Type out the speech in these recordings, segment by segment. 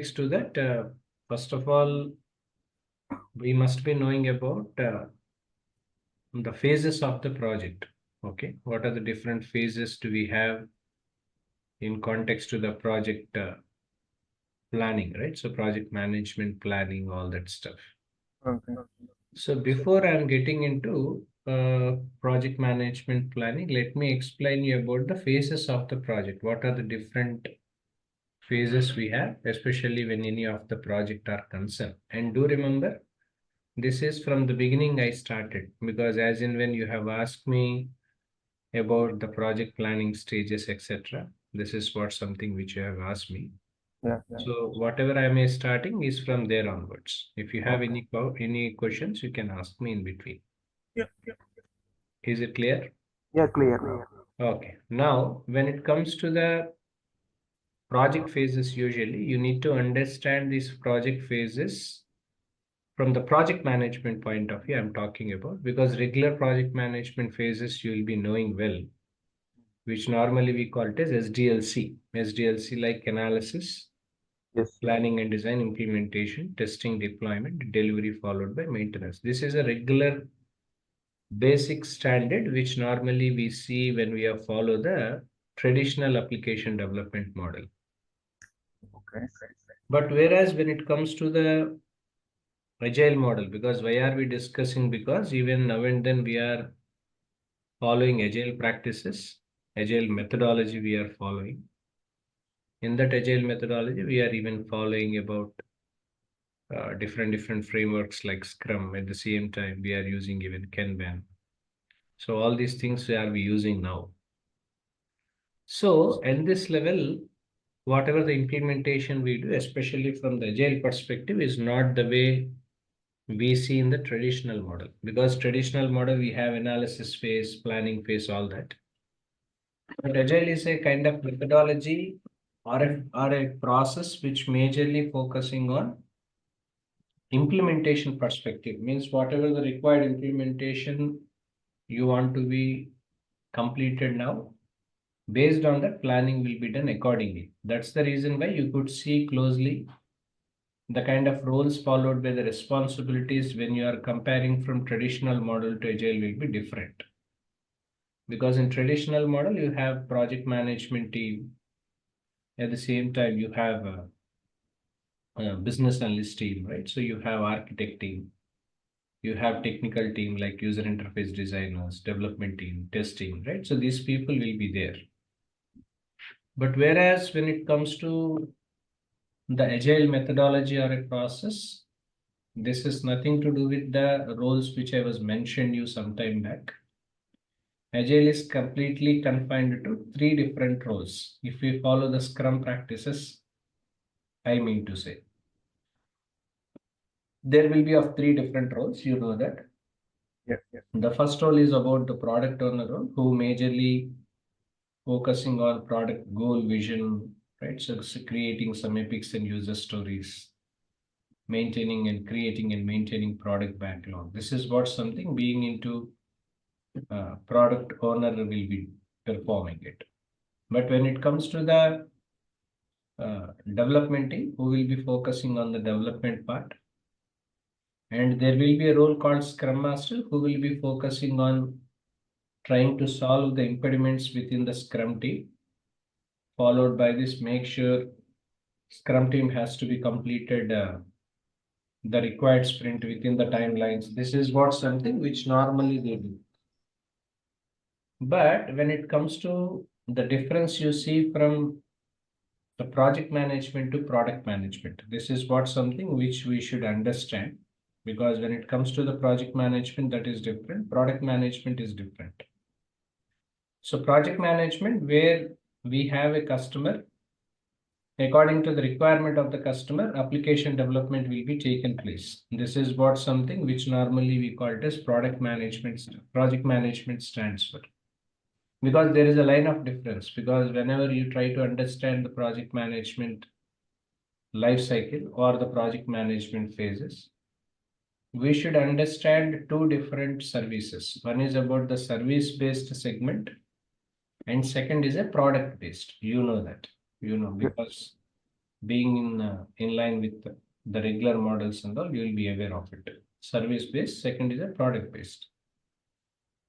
To that, first of all, we must be knowing about the phases of the project. Okay, what are the different phases do we have in context to the project planning, right? So project management, planning, all that stuff. Okay. So before I'm getting into project management planning, let me explain you about the phases of the project. What are the different phases we have, especially when any of the project are concerned. And do remember, this is from the beginning I started, because as in when you have asked me about the project planning stages, etc., this is what something which you have asked me. Yeah. So whatever I may starting is from there onwards. If you have Okay. any questions, you can ask me in between. Yeah. Is it clear? Yeah. Clear now. Okay. Now, when it comes to the project phases, usually you need to understand these project phases from the project management point of view. I'm talking about, because regular project management phases you will be knowing well, which normally we call it as SDLC. SDLC like analysis, Yes. planning and design, implementation, testing, deployment, delivery, followed by maintenance. This is a regular basic standard which normally we see when we have follow the traditional application development model. Okay. But whereas when it comes to the agile model, because why are we discussing? Because even now and then we are following agile practices, agile methodology we are following. In that agile methodology, we are even following about different frameworks like Scrum. At the same time, we are using even Kanban. So all these things we are using now. So at this level, whatever the implementation we do, especially from the agile perspective, is not the way we see in the traditional model. Because traditional model, we have analysis phase, planning phase, all that. But agile is a kind of methodology or a process which majorly focusing on implementation perspective. Means whatever the required implementation you want to be completed now, based on that planning will be done accordingly. That's the reason why you could see closely the kind of roles followed by the responsibilities when you are comparing from traditional model to agile will be different. Because in traditional model, you have project management team. At the same time, you have a business analyst team, right? So you have architect team, you have technical team like user interface designers, development team, testing, right? So these people will be there. But whereas when it comes to the agile methodology or a process, this is nothing to do with the roles which I was mentioned you some time back. Agile is completely confined to three different roles. If we follow the Scrum practices, I mean to say, there will be of three different roles. You know that. Yeah. Yeah. The first role is about the product owner role, who majorly focusing on product goal vision, right? So creating some epics and user stories, maintaining and creating and maintaining product backlog. This is what something being into product owner will be performing it. But when it comes to the development team, who will be focusing on the development part, and there will be a role called Scrum Master, who will be focusing on trying to solve the impediments within the Scrum team. Followed by this, make sure Scrum team has to be completed the required sprint within the timelines. This is what something which normally they do. But when it comes to the difference you see from the project management to product management, this is what something which we should understand. Because when it comes to the project management, that is different. Product management is different. So project management, where we have a customer, according to the requirement of the customer, application development will be taken place. This is what something which normally we call it as project management stands for. Because there is a line of difference, because whenever you try to understand the project management life cycle or the project management phases, we should understand two different services. One is about the service based segment, and second is a product based. You know that, Yeah. because being in line with the regular models and all, you will be aware of it. Service based, second is a product based.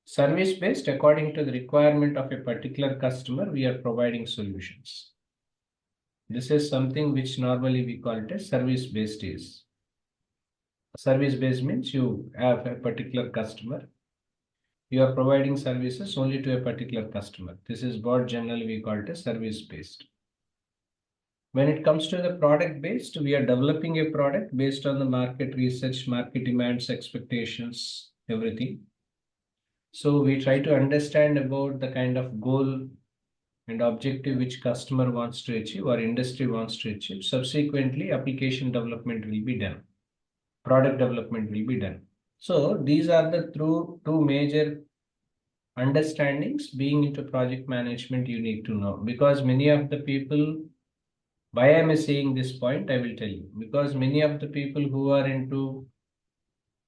Service based, according to the requirement of a particular customer, we are providing solutions. This is something which normally we call it as service based is. Service based means you have a particular customer. You are providing services only to a particular customer. This is what generally we call it as service based. When it comes to the product based, we are developing a product based on the market research, market demands, expectations, everything. So we try to understand about the kind of goal and objective which customer wants to achieve or industry wants to achieve. Subsequently, application development will be done. Product development will be done. So these are the two major understandings being into project management you need to know, because many of the people, why am I saying this point, I will tell you. Because many of the people who are into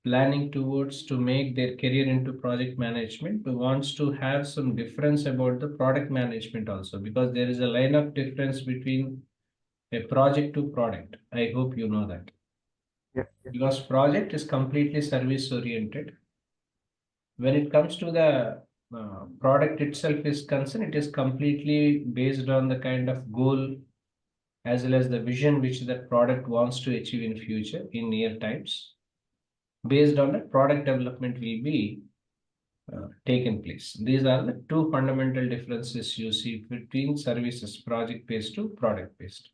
planning towards to make their career into project management wants to have some difference about the product management also, because there is a line of difference between a project to product. I hope you know that. Yeah, yeah. Because project is completely service oriented. When it comes to the product itself is concerned, it is completely based on the kind of goal as well as the vision which that product wants to achieve in future, in near times. Based on that, product development will be taken place. These are the two fundamental differences you see between services project based to product based.